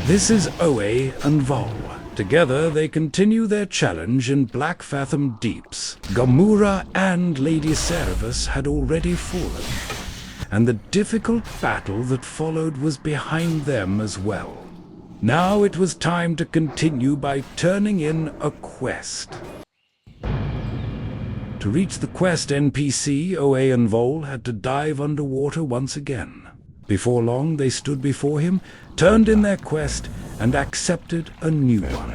This is Owe and Vol. Together they continue their challenge in Blackfathom Deeps. Gamura and Lady Cerebus had already fallen, and the difficult battle that followed was behind them as well. Now it was time to continue by turning in a quest. To reach the quest NPC, Owe and Vol had to dive underwater once again. Before long, they stood before him, turned in their quest, and accepted a new one.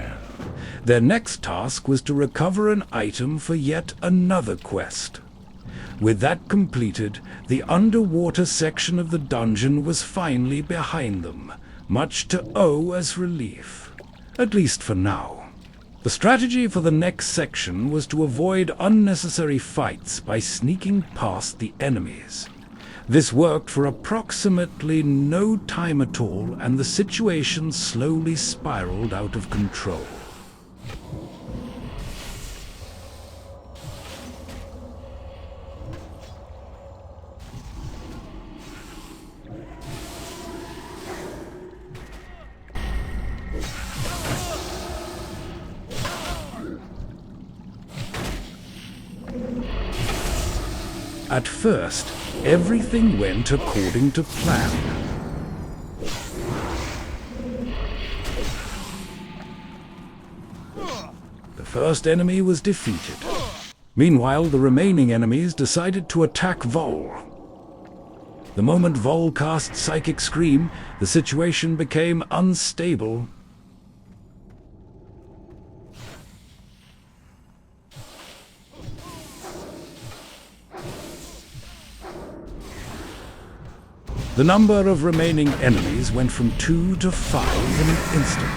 Their next task was to recover an item for yet another quest. With that completed, the underwater section of the dungeon was finally behind them, much to Owe's relief. At least for now. The strategy for the next section was to avoid unnecessary fights by sneaking past the enemies. This worked for approximately no time at all, and the situation slowly spiraled out of control. At first, everything went according to plan. The first enemy was defeated. Meanwhile, the remaining enemies decided to attack Vol. The moment Vol cast Psychic Scream, the situation became unstable. The number of remaining enemies went from 2 to 5 in an instant.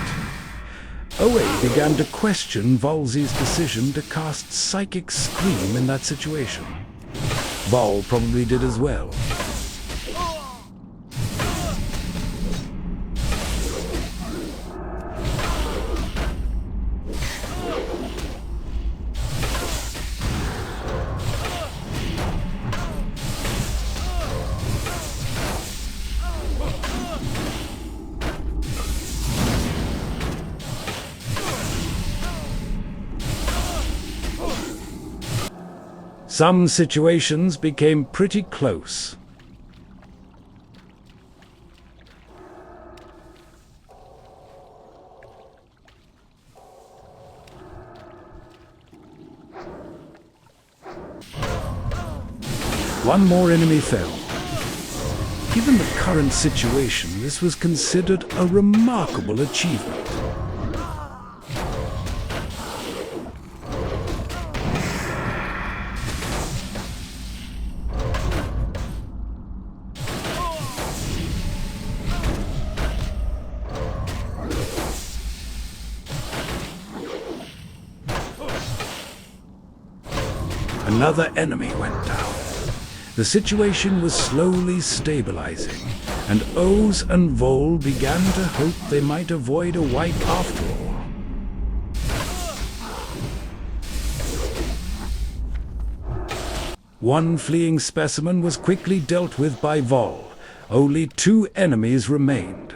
Owe began to question Volzy's decision to cast Psychic Scream in that situation. Vol probably did as well. Some situations became pretty close. One more enemy fell. Given the current situation, this was considered a remarkable achievement. Another enemy went down. The situation was slowly stabilizing, and Oz and Vol began to hope they might avoid a wipe after all. One fleeing specimen was quickly dealt with by Vol. Only 2 enemies remained.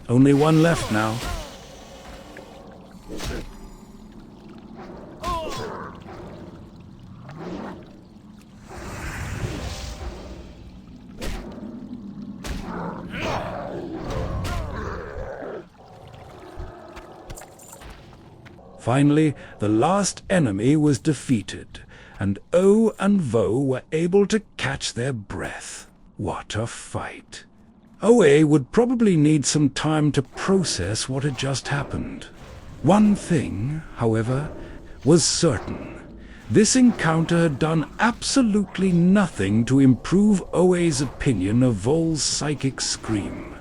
Only one left now. Finally, the last enemy was defeated, and O and Vo were able to catch their breath. What a fight! Owe would probably need some time to process what had just happened. One thing, however, was certain. This encounter had done absolutely nothing to improve Owe's opinion of Vol's Psychic Scream.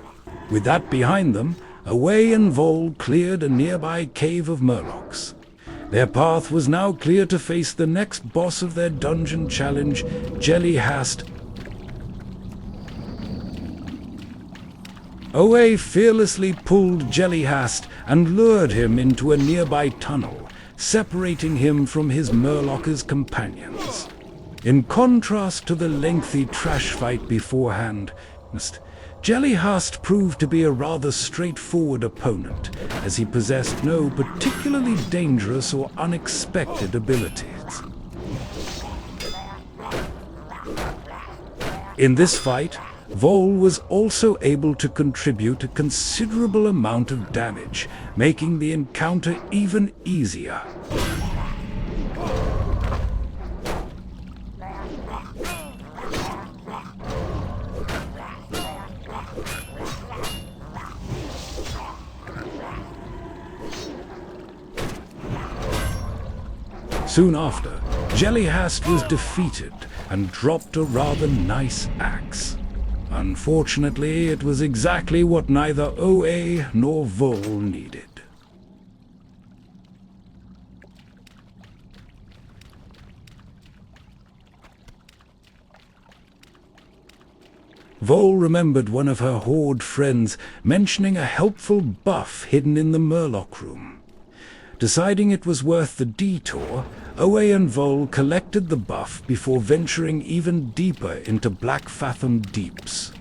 With that behind them, Owe and Vol cleared a nearby cave of murlocs. Their path was now clear to face the next boss of their dungeon challenge, Jellyhast. Owe fearlessly pulled Jellyhast and lured him into a nearby tunnel, separating him from his Murlocs companions. In contrast to the lengthy trash fight beforehand, Jellyhast proved to be a rather straightforward opponent, as he possessed no particularly dangerous or unexpected abilities. In this fight, Vol was also able to contribute a considerable amount of damage, making the encounter even easier. Soon after, Jellyhast was defeated and dropped a rather nice axe. Unfortunately, it was exactly what neither Owe nor Vol needed. Vol remembered one of her Horde friends mentioning a helpful buff hidden in the Murloc room. Deciding it was worth the detour, Owe and Vol collected the buff before venturing even deeper into Blackfathom Deeps.